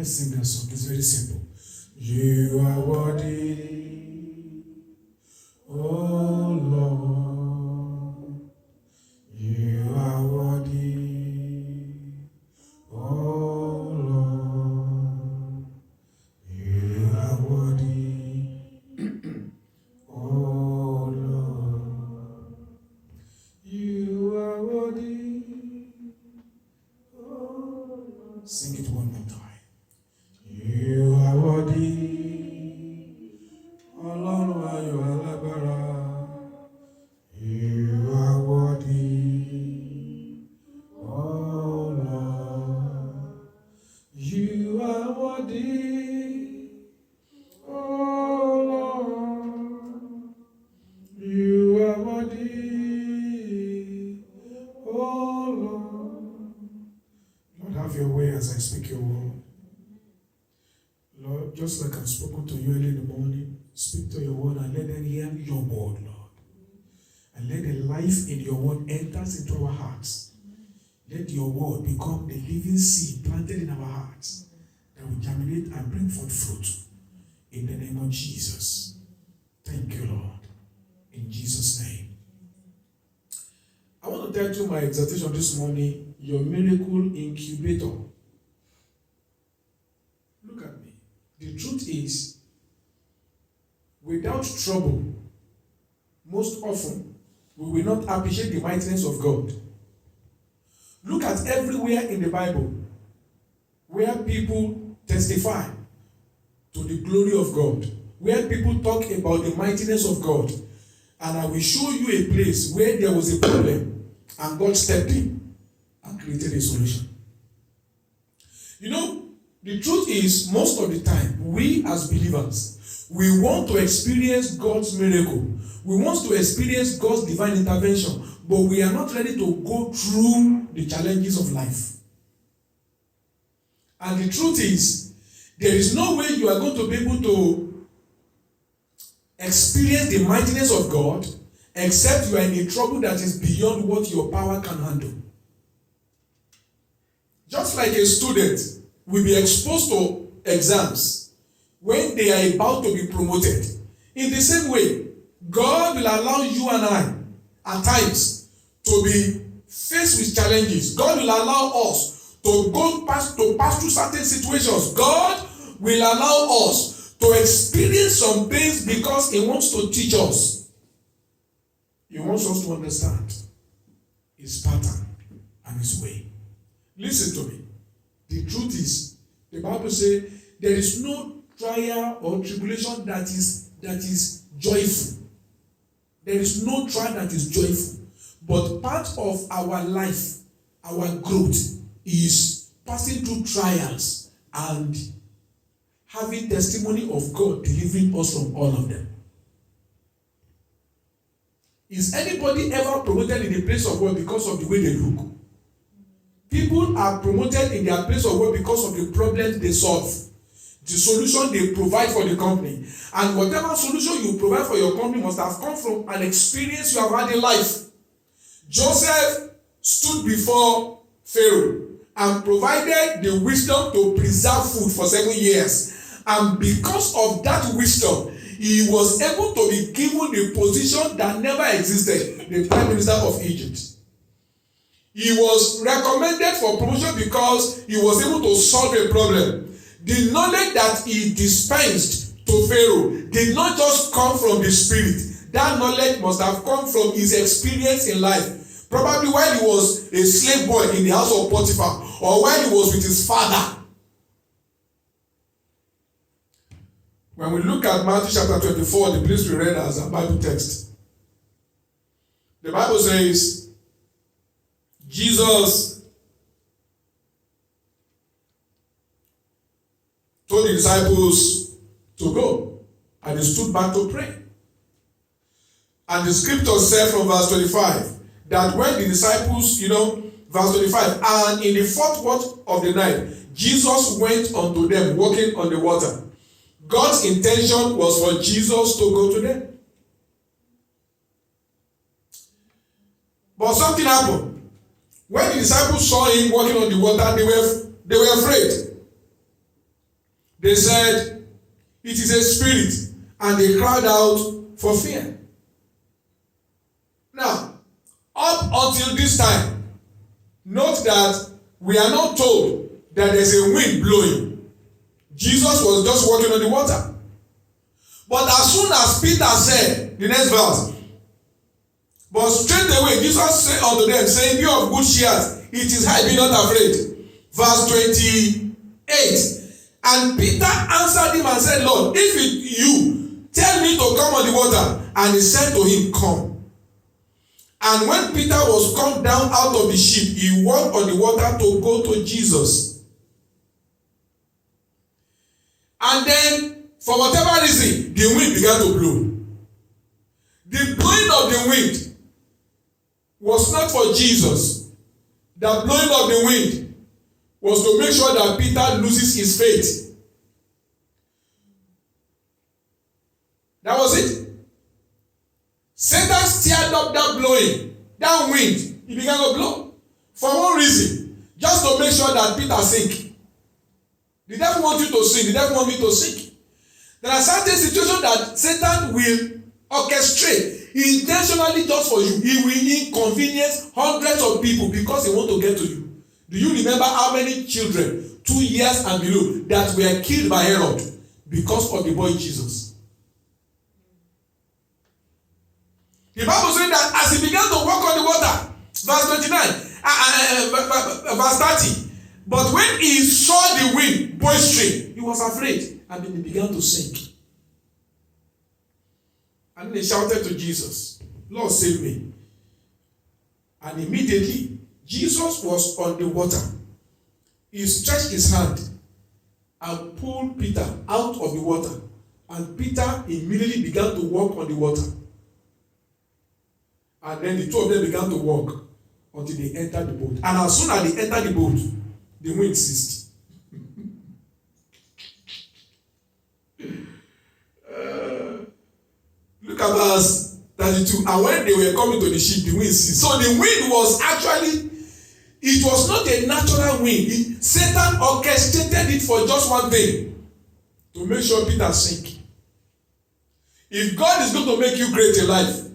Let's sing that song. It's very simple. You are worthy, oh Lord. You are worthy, oh Lord. You are worthy, oh Lord. You are worthy, oh Lord. Sing it one more time. You are worthy, Ọlọ́run ayọ̀ alágbára. You are worthy, oh Lord. You are worthy, oh Lord. You are worthy, oh Lord. Lord, have your way as I speak your word. Lord, just like I've spoken to you early in the morning, speak to your word and let them hear your word, Lord. And let the life in your word enters into our hearts. Let your word become the living seed planted in our hearts that will germinate and bring forth fruit. In the name of Jesus. Thank you, Lord. In Jesus' name. I want to tell you my exhortation this morning, your miracle incubator. Look at me. The truth is, without trouble, most often, we will not appreciate the mightiness of God. Look at everywhere in the Bible where people testify to the glory of God, where people talk about the mightiness of God. And I will show you a place where there was a problem and God stepped in and created a solution. You know, the truth is, most of the time, we as believers, we want to experience God's miracle. We want to experience God's divine intervention, but we are not ready to go through the challenges of life. And the truth is, there is no way you are going to be able to experience the mightiness of God except you are in a trouble that is beyond what your power can handle. Just like a student will be exposed to exams when they are about to be promoted. In the same way, God will allow you and I at times to be faced with challenges. God will allow us to pass through certain situations. God will allow us to experience some things because He wants to teach us. He wants us to understand His pattern and His way. Listen to me. The truth is, the Bible says there is no trial or tribulation that is joyful. There is no trial that is joyful. But part of our life, our growth, is passing through trials and having testimony of God delivering us from all of them. Is anybody ever promoted in the place of work because of the way they look? People are promoted in their place of work because of the problems they solve, the solution they provide for the company. And whatever solution you provide for your company must have come from an experience you have had in life. Joseph stood before Pharaoh and provided the wisdom to preserve food for 7 years. And because of that wisdom, he was able to be given the position that never existed, the Prime Minister of Egypt. He was recommended for promotion because he was able to solve a problem. The knowledge that he dispensed to Pharaoh did not just come from the spirit. That knowledge must have come from his experience in life. Probably while he was a slave boy in the house of Potiphar, or while he was with his father. When we look at Matthew chapter 24, the place we read as a Bible text, the Bible says, Jesus told the disciples to go, and they stood back to pray. And the scripture said from verse 25, that when the disciples, verse 25, and in the fourth watch of the night, Jesus went unto them walking on the water. God's intention was for Jesus to go to them. But something happened. When the disciples saw him walking on the water, they were afraid. They said, it is a spirit, and they cried out for fear. Now, up until this time, note that we are not told that there's a wind blowing. Jesus was just walking on the water. But as soon as Peter said, the next verse, but straight away Jesus said unto them, saying, be of good cheer, it is I, be not afraid. Verse 28. And Peter answered him and said, Lord, if it you, tell me to come on the water. And he said to him, come. And when Peter was come down out of the ship, he walked on the water to go to Jesus. And then, for whatever reason, the wind began to blow. The blowing of the wind was not for Jesus. The blowing of the wind was to make sure that Peter loses his faith. That was it. Satan stirred up that blowing, that wind. He began to blow. For one reason, just to make sure that Peter sink. The devil wants you to sink. The devil wants me to sink. There are certain situations that Satan will orchestrate intentionally just for you. He will inconvenience hundreds of people because he wants to get to you. Do you remember how many children, 2 years and below, that were killed by Herod because of the boy Jesus? The Bible says that as he began to walk on the water, verse 29, verse 30, but when he saw the wind boisterous, he was afraid, and then he began to sink. And then he shouted to Jesus, Lord, save me. And immediately, Jesus was on the water. He stretched his hand and pulled Peter out of the water. And Peter immediately began to walk on the water. And then the two of them began to walk until they entered the boat. And as soon as they entered the boat, the wind ceased. Look at verse 32. And when they were coming to the ship, the wind ceased. So the wind was actually, it was not a natural wind. Satan orchestrated it for just one thing. To make sure Peter sink. If God is going to make you great in life,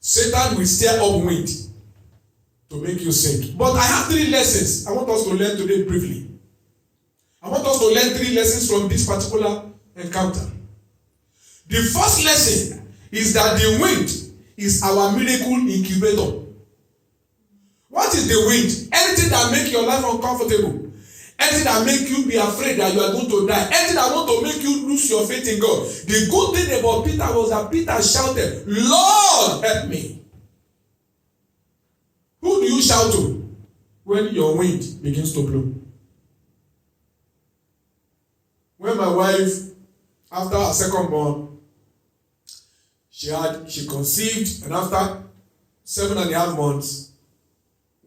Satan will stir up wind to make you sink. But I have 3 lessons I want us to learn today briefly. I want us to learn 3 lessons from this particular encounter. The first lesson is that the wind is our miracle incubator. What is the wind? Anything that makes your life uncomfortable. Anything that makes you be afraid that you are going to die. Anything that want to make you lose your faith in God. The good thing about Peter was that Peter shouted, Lord, help me. Who do you shout to when your wind begins to blow? When my wife, after her second born, she conceived, and after 7.5 months,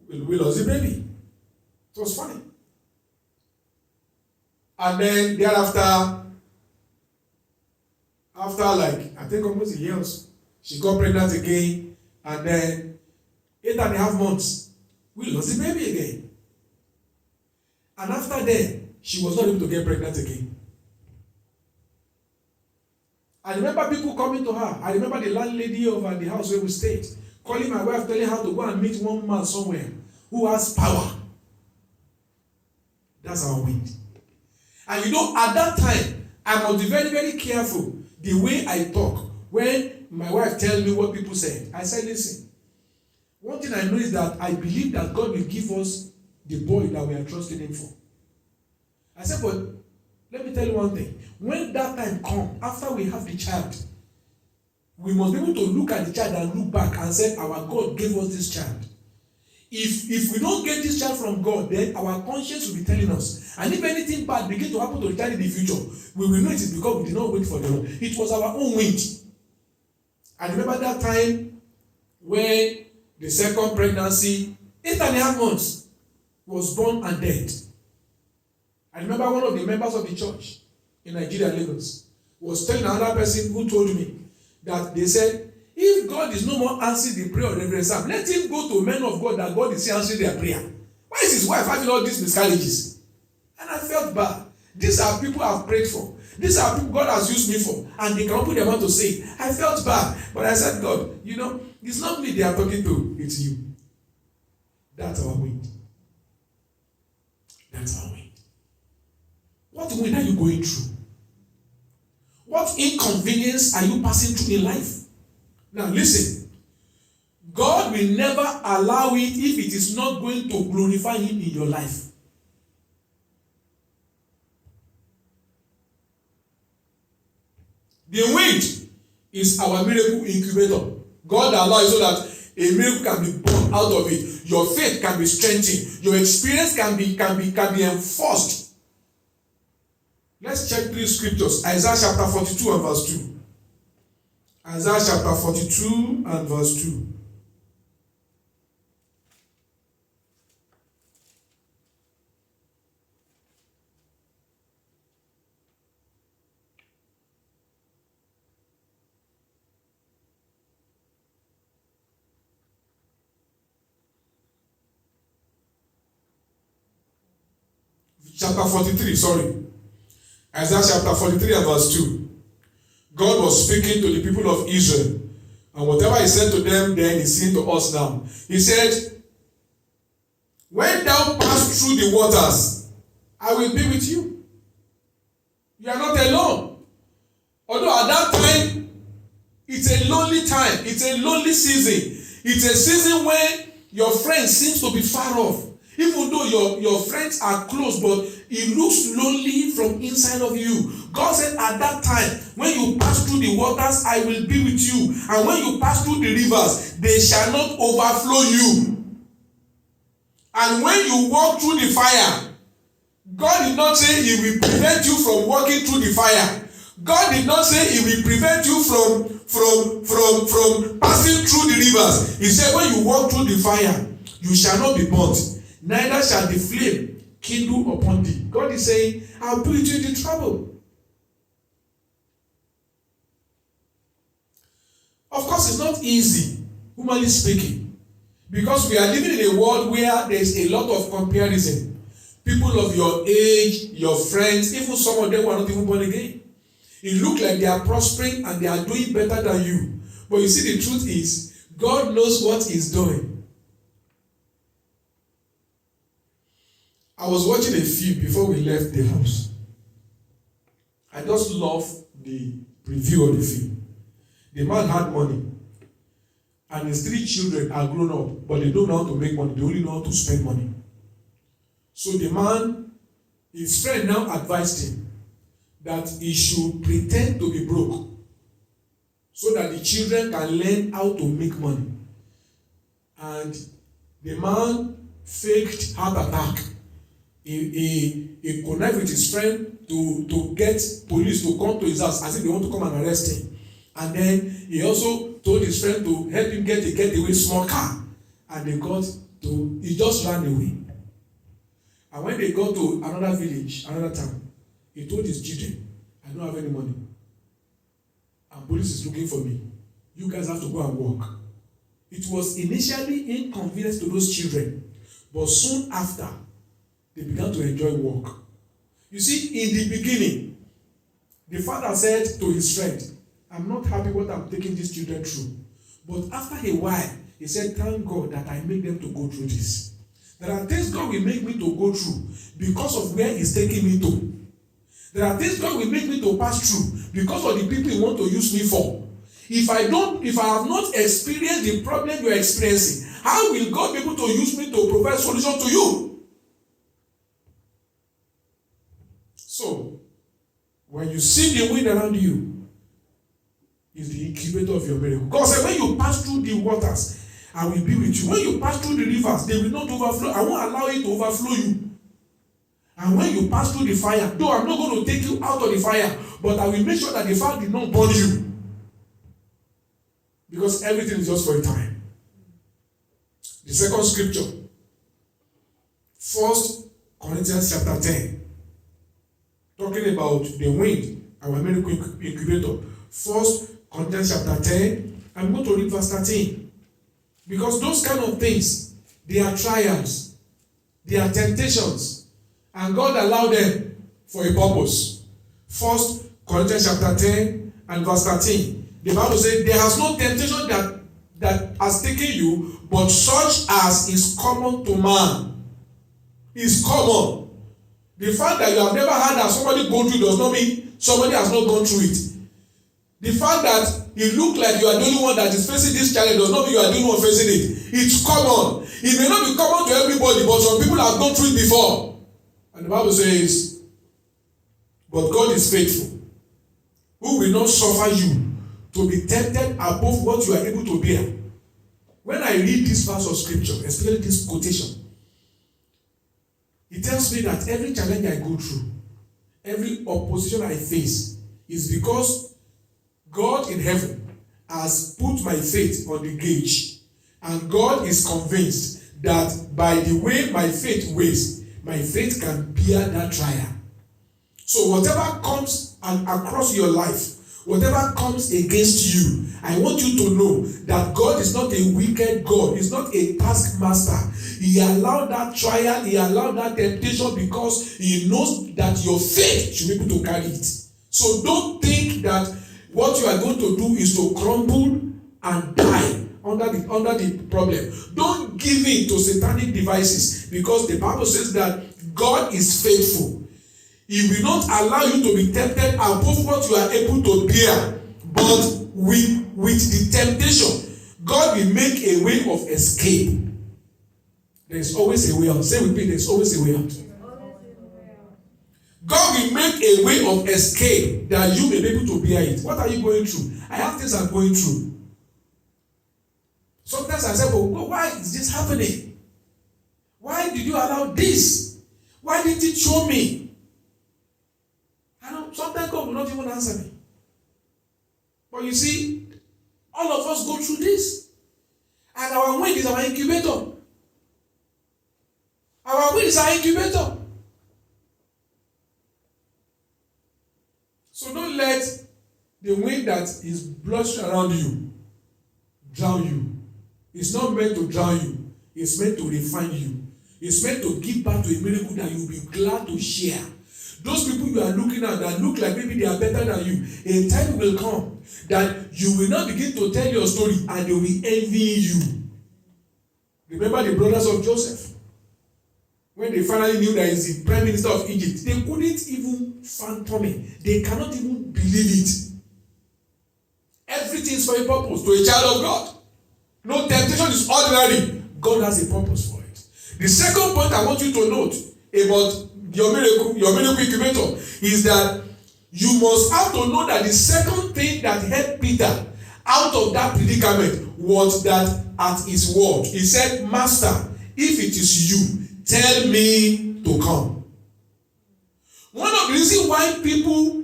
we lost the baby. It was funny. And then thereafter, after like, I think almost a year, she got pregnant again. And then 8.5 months, we lost the baby again. And after that, she was not able to get pregnant again. I remember people coming to her. I remember the landlady of the house where we stayed, calling my wife, telling her to go and meet one man somewhere who has power. That's our wind. And you know, at that time, I must be very, very careful the way I talk. When my wife tells me what people said, I said, listen, one thing I know is that I believe that God will give us the boy that we are trusting him for. I said, but let me tell you one thing. When that time comes, after we have the child, we must be able to look at the child and look back and say, our God gave us this child. If we don't get this child from God, then our conscience will be telling us. And if anything bad begins to happen to the child in the future, we will know it is because we did not wait for the Lord. It was our own wind. I remember that time when the second pregnancy, 8.5 months, was born and dead. I remember one of the members of the church in Nigeria, Lagos, was telling another person who told me that they said, if God is no more answering the prayer of Reverend Sam, let him go to men of God that God is answering their prayer. Why is his wife having all these miscarriages? And I felt bad. These are people I've prayed for. These are people God has used me for. And they can open their mouth to say, I felt bad. But I said, God, it's not me they are talking to, it's you. That's our wind. That's our wind. What wind are you going through? What inconvenience are you passing through in life? Now listen. God will never allow it if it is not going to glorify Him in your life. The wind is our miracle incubator. God allows so that a miracle can be born out of it. Your faith can be strengthened. Your experience can be enforced. Let's check 3 scriptures. Isaiah chapter 42 and verse 2. Isaiah chapter 42 and verse 2. Chapter 43, sorry. Isaiah chapter 43 and verse 2. God was speaking to the people of Israel. And whatever He said to them then, He's saying to us now. He said, when thou pass through the waters, I will be with you. You are not alone. Although at that time, it's a lonely time. It's a lonely season. It's a season when your friend seems to be far off. Even though your friends are close, but it looks lonely from inside of you. God said at that time, when you pass through the waters, I will be with you. And when you pass through the rivers, they shall not overflow you. And when you walk through the fire, God did not say He will prevent you from walking through the fire. God did not say He will prevent you from passing through the rivers. He said when you walk through the fire, you shall not be burnt. Neither shall the flame kindle upon thee. God is saying, I'll put you in the trouble. Of course, it's not easy, humanly speaking, because we are living in a world where there's a lot of comparison. People of your age, your friends, even some of them who are not even born again. It looks like they are prospering and they are doing better than you. But you see, the truth is, God knows what He's doing. I was watching a film before we left the house. I just love the preview of the film. The man had money, and his 3 children are grown up, but they don't know how to make money. They only know how to spend money. So the man, his friend now advised him that he should pretend to be broke so that the children can learn how to make money. And the man faked heart attack. He connived with his friend to get police to come to his house as if they want to come and arrest him. And then he also told his friend to help him get a getaway small car. And he just ran away. And when they got to another village, another town, he told his children, I don't have any money. And police is looking for me. You guys have to go and work. It was initially inconvenience to those children. But soon after, they began to enjoy work. You see, in the beginning, the father said to his friend, I'm not happy what I'm taking these children through. But after a while, he said, thank God that I make them to go through this. There are things God will make me to go through because of where He's taking me to. There are things God will make me to pass through because of the people He want to use me for. If I have not experienced the problem you're experiencing, how will God be able to use me to provide solution to you? So, when you see the wind around you, it's the incubator of your miracle. God said, when you pass through the waters, I will be with you. When you pass through the rivers, they will not overflow. I won't allow it to overflow you. And when you pass through the fire, though I'm not going to take you out of the fire, but I will make sure that the fire did not burn you. Because everything is just for a time. The second scripture, 1 Corinthians chapter 10. Talking about the wind, our miracle incubator. 1 Corinthians chapter 10. I'm going to read verse 13. Because those kind of things, they are trials. They are temptations. And God allowed them for a purpose. 1 Corinthians chapter 10 and verse 13. The Bible says, there has no temptation that has taken you, but such as is common to man. Is common. The fact that you have never had that somebody go through does not mean somebody has not gone through it. The fact that it looks like you are the only one that is facing this challenge does not mean you are the only one facing it. It's common. It may not be common to everybody, but some people have gone through it before. And the Bible says, but God is faithful, who will not suffer you to be tempted above what you are able to bear. When I read this verse of scripture, especially this quotation, it tells me that every challenge I go through, every opposition I face, is because God in heaven has put my faith on the gauge. And God is convinced that by the way my faith weighs, my faith can bear that trial. So whatever comes across your life, whatever comes against you, I want you to know that God is not a wicked God. He's not a taskmaster. He allowed that trial, he allowed that temptation because he knows that your faith should be able to carry it. So don't think that what you are going to do is to crumble and die under the problem. Don't give in to satanic devices, because the Bible says that God is faithful. He will not allow you to be tempted above what you are able to bear. But with the temptation, God will make a way of escape. There is always a way out. Say with me, there is always a way out. God will make a way of escape that you may be able to bear it. What are you going through? I have things I'm going through. Sometimes I say, well, why is this happening? Why did you allow this? Why didn't it show me? Sometimes God will not even answer me. But you see, all of us go through this. And our wind is our incubator. Our wind is our incubator. So don't let the wind that is blowing around you drown you. It's not meant to drown you. It's meant to refine you. It's meant to give back to a miracle that you'll be glad to share. Those people you are looking at that look like maybe they are better than you, a time will come that you will not begin to tell your story and they will be envying you. Remember the brothers of Joseph? When they finally knew that he's the prime minister of Egypt, they couldn't even fathom it. They cannot even believe it. Everything is for a purpose to a child of God. No temptation is ordinary. God has a purpose for it. The second point I want you to note about your miracle incubator is that you must have to know that the second thing that helped Peter out of that predicament was that at his word, he said, Master, if it is you, tell me to come. One of the reasons why people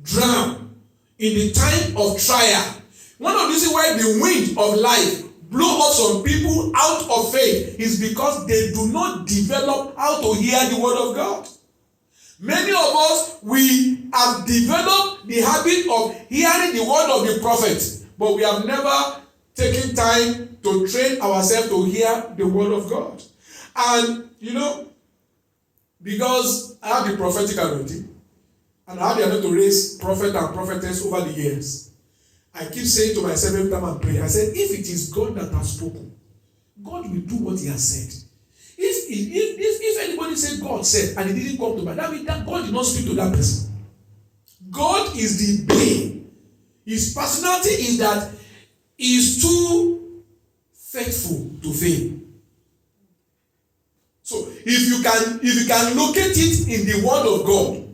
drown in the time of trial, one of the reasons why the wind of life blow up some people out of faith is because they do not develop how to hear the word of God. Many of us, we have developed the habit of hearing the word of the prophet, but we have never taken time to train ourselves to hear the word of God. And, because I have the prophetic anointing, and I have the anointing to raise prophet and prophetess over the years, I keep saying to myself every time I pray, I said, if it is God that has spoken, God will do what he has said. If anybody said God said and it didn't come to pass, that means that God did not speak to that person. God is the being. His personality is that he is too faithful to fail. So if you can locate it in the word of God,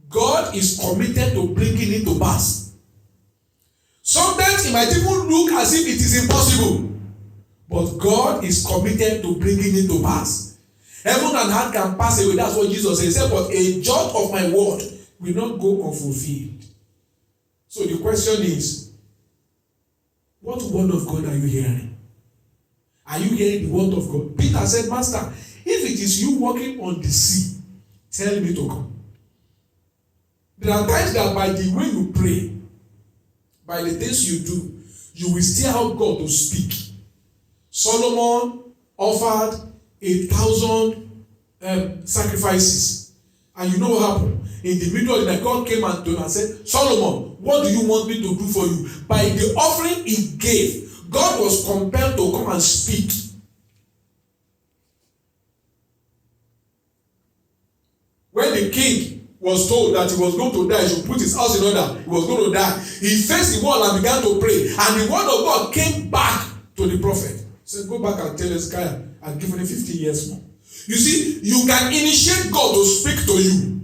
God is committed to bringing it to pass. Sometimes it might even look as if it is impossible, but God is committed to bringing it to pass. Heaven and earth can pass away. That's what Jesus said. He said, but a jot of my word will not go unfulfilled. So the question is, what word of God are you hearing? Are you hearing the word of God? Peter said, Master, if it is you walking on the sea, tell me to come. There are times that by the way you pray, by the things you do, you will still help God to speak. Solomon offered 1,000 sacrifices. And you know what happened? In the middle of the night, God came and told him and said, Solomon, what do you want me to do for you? By the offering he gave, God was compelled to come and speak. When the king was told that he was going to die, he should put his house in order, he was going to die, he faced the wall and began to pray. And the word of God came back to the prophet. He said, go back and tell Hezekiah, I've given him 50 years more. You see, you can initiate God to speak to you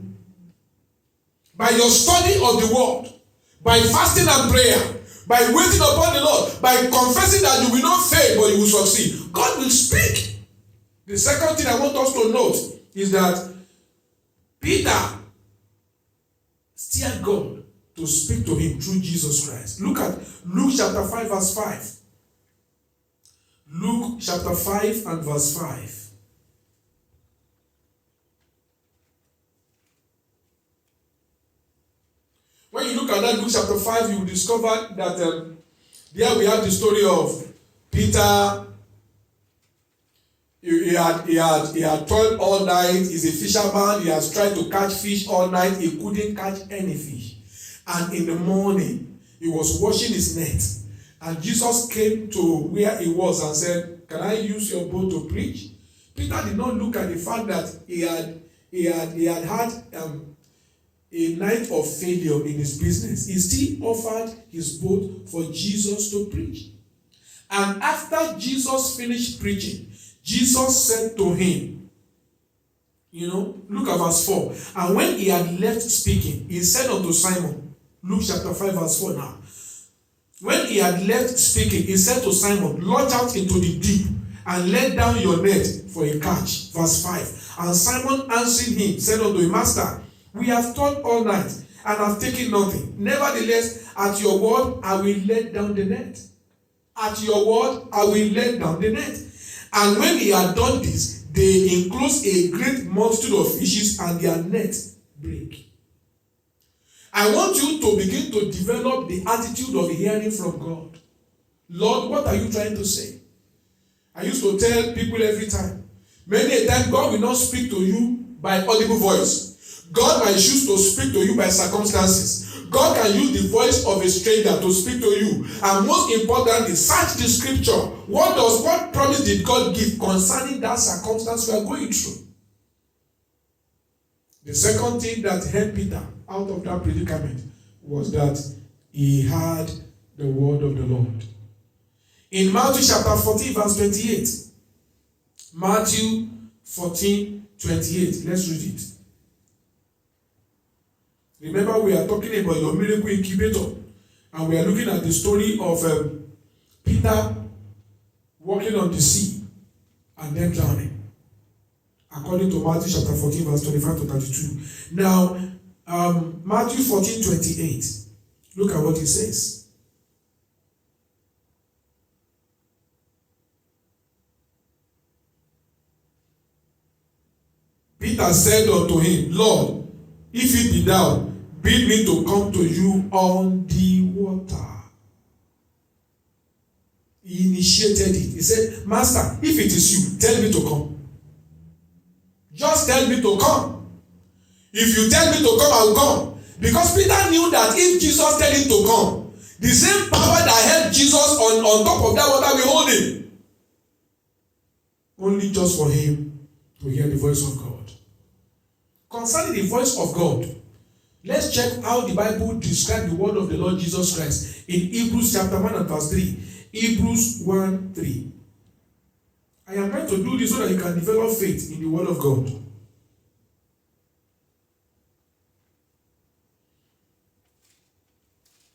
by your study of the word, by fasting and prayer, by waiting upon the Lord, by confessing that you will not fail but you will succeed. God will speak. The second thing I want us to note is that Peter steered God to speak to him through Jesus Christ. Look at Luke chapter 5 verse 5. Luke chapter 5 and verse 5. When you look at that Luke chapter 5, you will discover that there we have the story of Peter. He had toiled all night. He's a fisherman. He has tried to catch fish all night. He couldn't catch any fish. And in the morning, he was washing his net. And Jesus came to where he was and said, can I use your boat to preach? Peter did not look at the fact that he had a night of failure in his business. He still offered his boat for Jesus to preach. And after Jesus finished preaching, Jesus said to him, look at verse 4. And when he had left speaking, he said unto Simon, Luke chapter 5 verse 4 now. When he had left speaking, he said to Simon, launch out into the deep and let down your net for a catch. Verse 5. And Simon answering him said unto him, Master, we have toiled all night and have taken nothing. Nevertheless, at your word, I will let down the net. At your word, I will let down the net. And when he had done this, they enclosed a great multitude of fishes, and their net brake. I want you to begin to develop the attitude of hearing from God. Lord, what are you trying to say? I used to tell people every time. Many a time, God will not speak to you by audible voice. God might choose to speak to you by circumstances. God can use the voice of a stranger to speak to you. And most importantly, search the scripture. What promise did God give concerning that circumstance you are going through? The second thing that helped Peter out of that predicament was that he heard the word of the Lord. In Matthew chapter 14 verse 28. Matthew 14, 28. Let's read it. Remember, we are talking about your miracle incubator, and we are looking at the story of Peter walking on the sea and then drowning, according to Matthew chapter 14 verse 25 to 32. Now, Matthew 14, 28. Look at what he says. Peter said unto him, Lord, if it be thou, bid me to come to you on the water. He initiated it. He said, Master, if it is you, tell me to come. Just tell me to come. If you tell me to come, I will come. Because Peter knew that if Jesus told him to come, the same power that helped Jesus on top of that water will hold him. Only just for him to hear the voice of God. Concerning the voice of God, let's check how the Bible describes the word of the Lord Jesus Christ in Hebrews chapter 1 and verse 3. Hebrews 1, 3. I am going to do this so that you can develop faith in the word of God.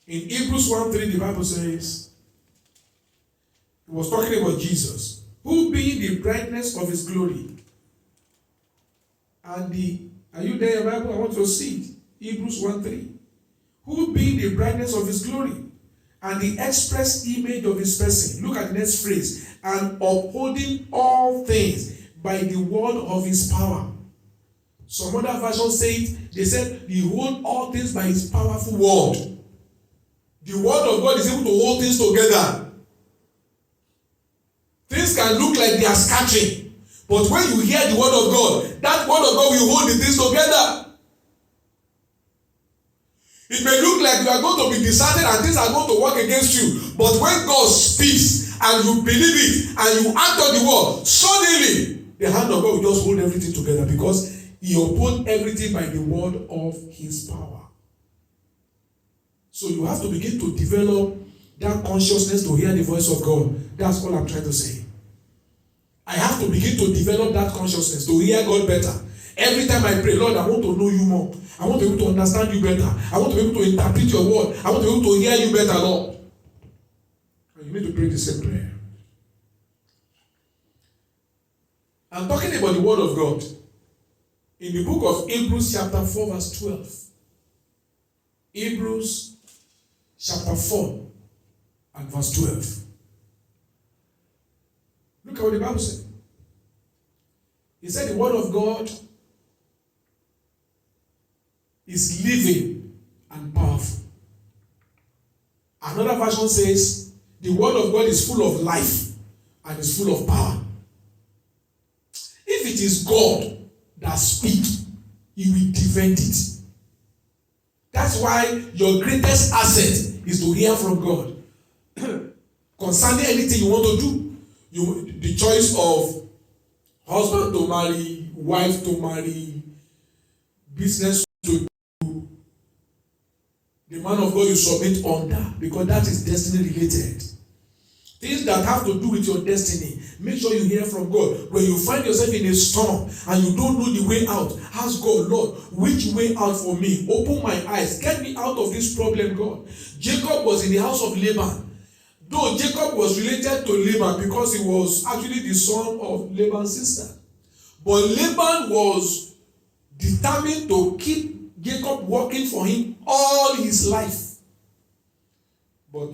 In Hebrews 1, 3, the Bible says, it was talking about Jesus, who being the brightness of his glory, and are you there, Bible? I want to see it. Hebrews 1, 3. Who being the brightness of his glory and the express image of his person. Look at the next phrase. And upholding all things by the word of his power. Some other versions say it. They said, he hold all things by his powerful word. The word of God is able to hold things together. Things can look like they are scattering. But when you hear the word of God, that word of God will hold the things together. It may look like you are going to be deserted and things are going to work against you. But when God speaks and you believe it and you act on the word, suddenly the hand of God will just hold everything together because He upholds everything by the word of His power. So you have to begin to develop that consciousness to hear the voice of God. That's all I'm trying to say. I have to begin to develop that consciousness to hear God better. Every time I pray, Lord, I want to know you more. I want to be able to understand you better. I want to be able to interpret your word. I want to be able to hear you better, Lord. And you need to pray the same prayer. I'm talking about the word of God. In the book of Hebrews chapter 4 verse 12. Hebrews chapter 4 and verse 12. Look at what the Bible said. He said the word of God is living and powerful. Another version says the word of God is full of life and is full of power. If it is God that speaks, He will defend it. That's why your greatest asset is to hear from God. Concerning anything you want to do, the choice of husband to marry, wife to marry, business to do, the man of God you submit under, because that is destiny related. Things that have to do with your destiny, make sure you hear from God. When you find yourself in a storm and you don't know the way out, ask God, Lord, which way out for me? Open my eyes. Get me out of this problem, God. Jacob was in the house of Laban. Though Jacob was related to Laban because he was actually the son of Laban's sister. But Laban was determined to keep Jacob working for him all his life. But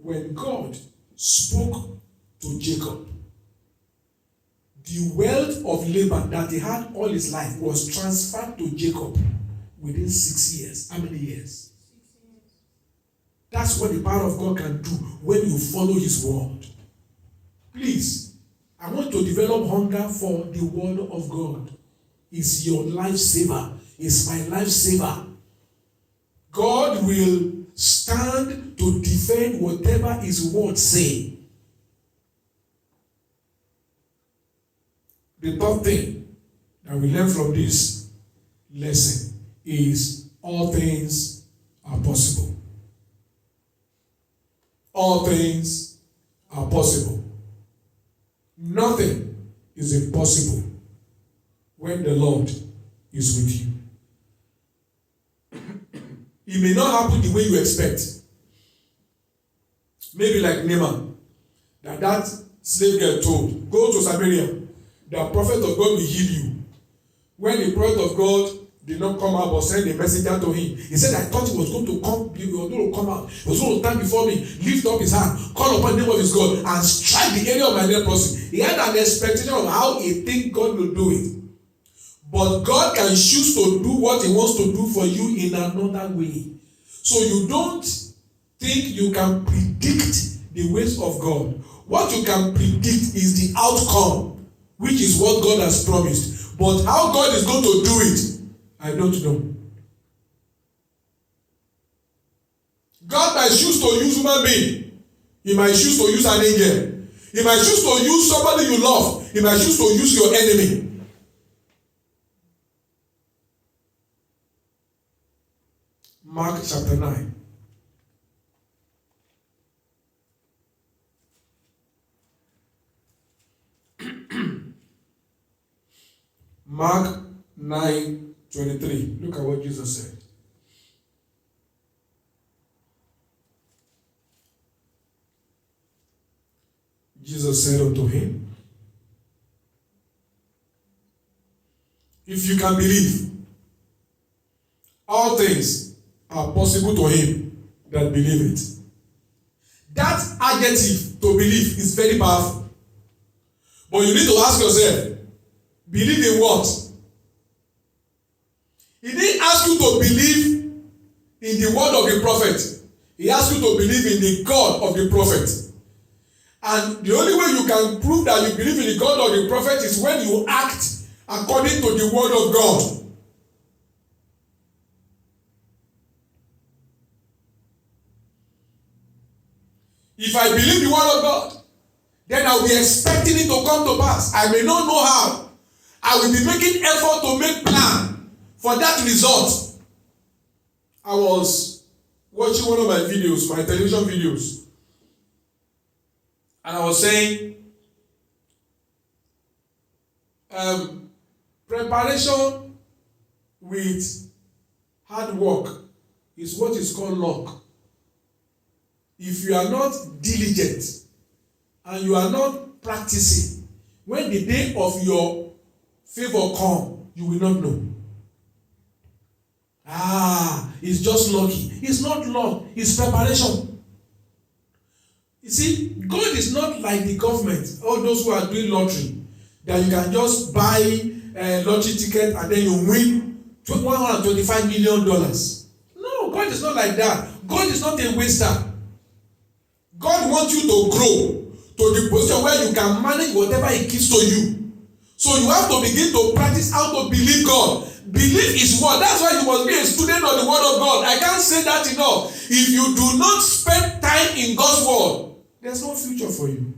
when God spoke to Jacob, the wealth of Laban that he had all his life was transferred to Jacob within 6 years. How many years? 6 years. That's what the power of God can do when you follow His word. Please, I want to develop hunger for the word of God. It's your lifesaver. It's my lifesaver. God will stand to defend whatever His word say. The third thing that we learn from this lesson is all things are possible. All things are possible. Nothing is impossible when the Lord is with you. It may not happen the way you expect. Maybe like Naaman, that slave girl told, go to Samaria, the prophet of God will heal you. When the prophet of God did not come out but send a messenger to him, he said, I thought he was going to come, he was going to come out, he was going to stand before me, lift up his hand, call upon the name of his God, and strike the area of my leprosy. He had an expectation of how he think God will do it. But God can choose to do what He wants to do for you in another way. So you don't think you can predict the ways of God. What you can predict is the outcome, which is what God has promised. But how God is going to do it, I don't know. God might choose to use human being. He might choose to use an angel. He might choose to use somebody you love. He might choose to use your enemy. Mark chapter 9. Mark 9:23. Look at what Jesus said. Jesus said unto him, if you can believe, all things are possible to him that believe it. That adjective, to believe, is very powerful. But you need to ask yourself, believe in what? He didn't ask you to believe in the word of the prophet. He asked you to believe in the God of the prophet. And the only way you can prove that you believe in the God of the prophet is when you act according to the word of God. If I believe the word of God, then I will be expecting it to come to pass. I may not know how. I will be making effort to make plan for that result. I was watching one of my videos, my television videos, and I was saying, preparation with hard work is what is called luck. If you are not diligent and you are not practicing, when the day of your favor come, you will not know. It's just lucky. It's not luck, it's preparation. You see, God is not like the government, all those who are doing lottery, that you can just buy a lottery ticket and then you win $125 million. No, God is not like that. God is not a waster. God wants you to grow to the position where you can manage whatever He gives to you. So you have to begin to practice how to believe God. Believe His word. That's why you must be a student of the word of God. I can't say that enough. If you do not spend time in God's word, there's no future for you.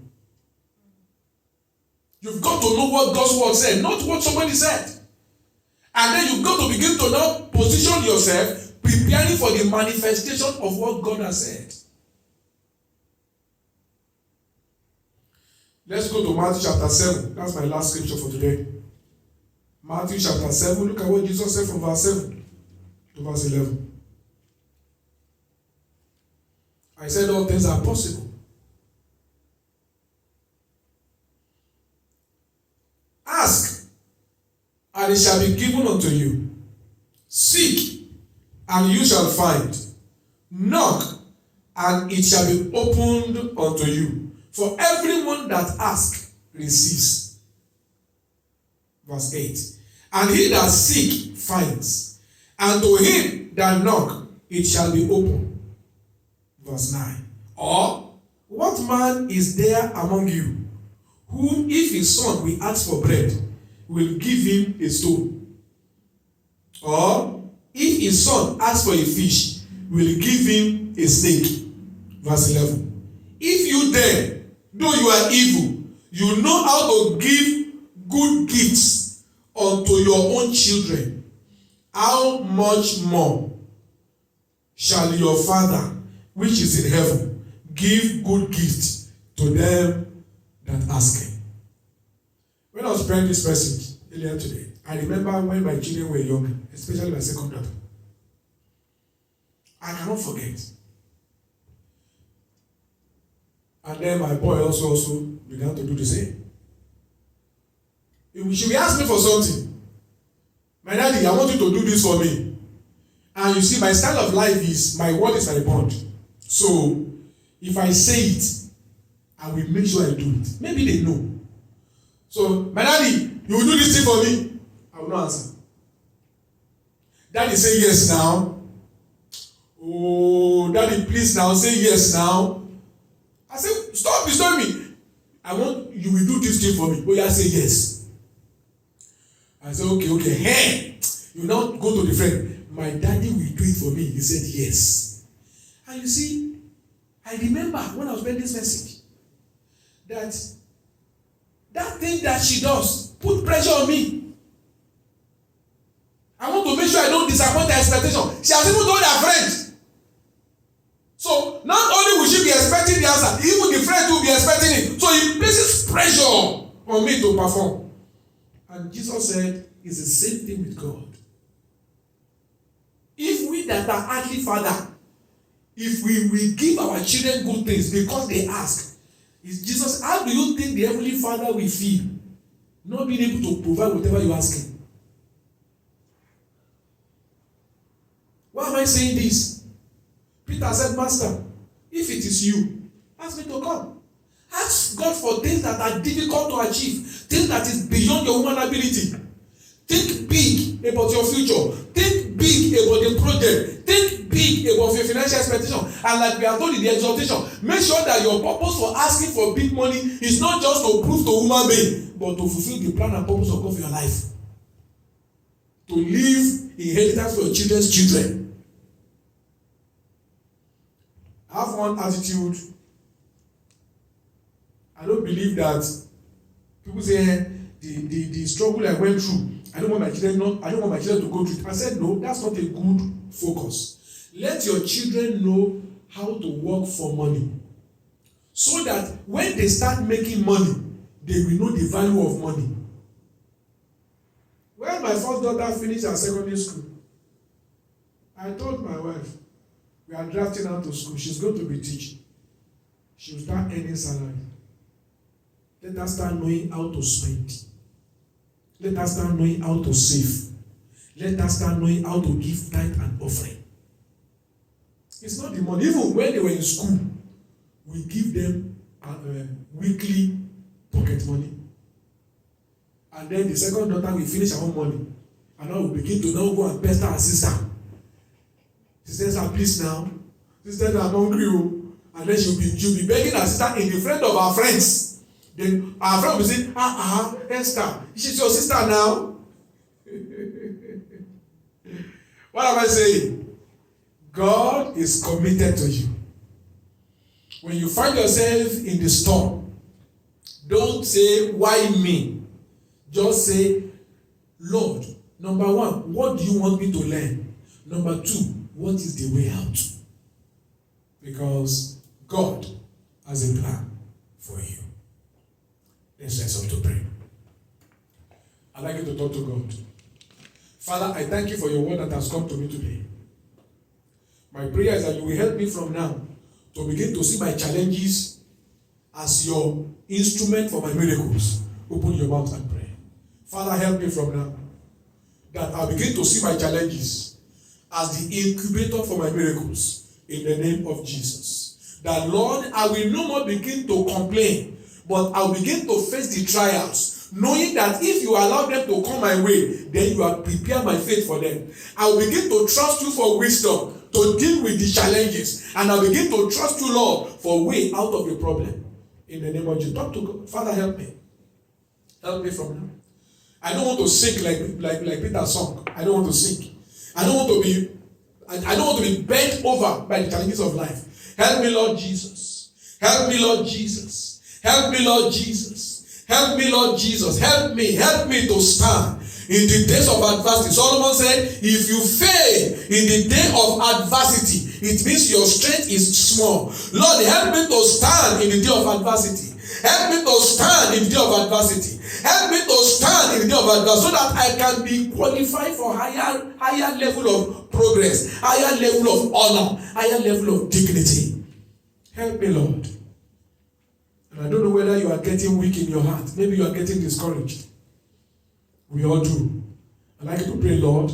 You've got to know what God's word said, not what somebody said. And then you've got to begin to now position yourself, preparing for the manifestation of what God has said. Let's go to Matthew chapter 7. That's my last scripture for today. Matthew chapter 7. Look at what Jesus said from verse 7 to verse 11. I said all things are possible. Ask, and it shall be given unto you. Seek, and you shall find. Knock, and it shall be opened unto you. For everyone that asks receives. Verse 8. And he that seek finds, and to him that knock it shall be opened. Verse 9. Or what man is there among you, whom if his son will ask for bread, will give him a stone? Or if his son asks for a fish, will give him a snake? Verse 11. If you then, though you are evil, you know how to give good gifts unto your own children, how much more shall your Father which is in heaven give good gifts to them that ask Him? When I was praying this message earlier today, I remember when my children were young, especially my second daughter. I cannot forget. And then my boy also began to do the same. She will ask me for something. My daddy, I want you to do this for me. And you see, my style of life is, my word is my bond. So, if I say it, I will make sure I do it. Maybe they know. So, my daddy, you will do this thing for me? I will not answer. Daddy, say yes now. Oh, daddy, please now, say yes now. I said, stop disturbing me. I want you will do this thing for me. Oh, yeah, say yes. I said, okay. Hey, you now go to the friend. My daddy will do it for me. He said yes. And you see, I remember when I was reading this message, that thing that she does put pressure on me. I want to make sure I don't disappoint her expectation. She has even told her friend. So not only will she be expecting the answer, even the friend will be expecting it. So it places pressure on me to perform. And Jesus said, it's the same thing with God. If we that are earthly father, if we give our children good things because they ask, Jesus, how do you think the heavenly Father will feel not being able to provide whatever you ask him? Why am I saying this? Peter said, Master, if it is you, ask me to come. Ask God for things that are difficult to achieve, things that is beyond your human ability. Think big about your future. Think big about the project. Think big about your financial expectation. And like we are told in the exhortation, make sure that your purpose for asking for big money is not just to prove to human being, but to fulfill the plan and purpose of God for your life. To leave inheritance for your children's children. Have one attitude I don't believe that people say the struggle I went through, I don't want my children to go through it. I said, no, that's not a good focus. Let your children know how to work for money, so that when they start making money, they will know the value of money. When my first daughter finished her secondary school, I told my wife, we are drafting her to school. She's going to be teaching. She will start earning salary. Let her start knowing how to spend. Let her start knowing how to save. Let her start knowing how to give tithe and offering. It's not the money. Even when they were in school, we give them weekly pocket money. And then the second daughter will finish her own money. And now we begin to now go and pester her sister. She says, please now. Sister, I'm hungry. And then she'll be begging her sister in the front of her friends. Then our friend will say, Esther, she's your sister now. What am I saying? God is committed to you. When you find yourself in the storm, don't say, why me? Just say, Lord, number one, what do you want me to learn? Number two, what is the way out? Because God has a plan for you. Let's rise up to pray. I'd like you to talk to God. Father, I thank you for your word that has come to me today. My prayer is that you will help me from now to begin to see my challenges as your instrument for my miracles. Open your mouth and pray. Father, help me from now that I'll begin to see my challenges as the incubator for my miracles in the name of Jesus. That, Lord, I will no more begin to complain, but I'll begin to face the trials, knowing that if you allow them to come my way, then you have prepared my faith for them. I'll begin to trust you for wisdom to deal with the challenges, and I'll begin to trust you, Lord, for a way out of the problem. In the name of Jesus. Talk to God. Father, help me. Help me from now. I don't want to sink like Peter sung. I don't want to sink. I don't want to be bent over by the challenges of life. Help me, Lord Jesus. Help me, Lord Jesus. Help me, Lord Jesus. Help me, Lord Jesus. Help me to stand in the days of adversity. Solomon said, if you fail in the day of adversity, it means your strength is small. Lord, help me to stand in the day of adversity. Help me to stand in the day of adversity. Help me to stand in the day of adversity so that I can be qualified for higher level of progress, higher level of honor, higher level of dignity. Help me, Lord. And I don't know whether you are getting weak in your heart. Maybe you are getting discouraged. We all do. I'd like you to pray, Lord,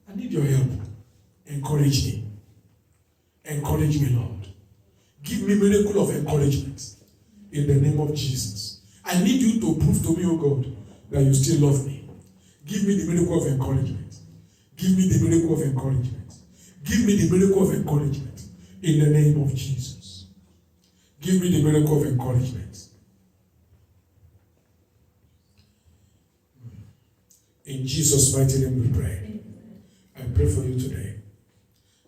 I need your help. Encourage me. Encourage me, Lord. Give me a miracle of encouragement. In the name of Jesus. I need you to prove to me, oh God, that you still love me. Give me the miracle of encouragement. Give me the miracle of encouragement. Give me the miracle of encouragement. In the name of Jesus. Give me the miracle of encouragement. In Jesus' mighty name we pray. I pray for you today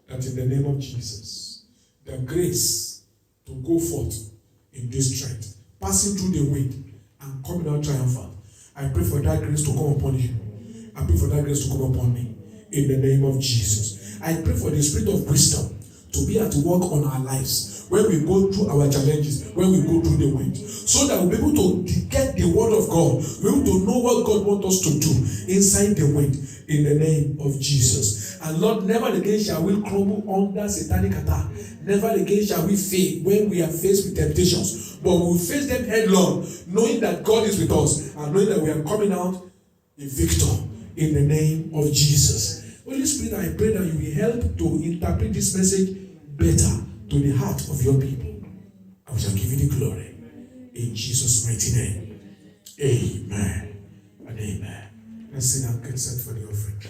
that in the name of Jesus, the grace to go forth in this strength, passing through the wind and coming out triumphant. I pray for that grace to come upon you. I pray for that grace to come upon me. In the name of Jesus. I pray for the spirit of wisdom to be at work on our lives when we go through our challenges, when we go through the wind, so that we'll be able to get the word of God. We'll be able to know what God wants us to do inside the wind, in the name of Jesus. And Lord, never again shall we crumble under satanic attack. Never again shall we fail when we are faced with temptations, but we will face them headlong, knowing that God is with us and knowing that we are coming out a victor in the name of Jesus. Holy Spirit, I pray that you will help to interpret this message better to the heart of your people. I shall give you the glory. In Jesus' mighty name. Amen and amen. Let's sing and get set for the offering.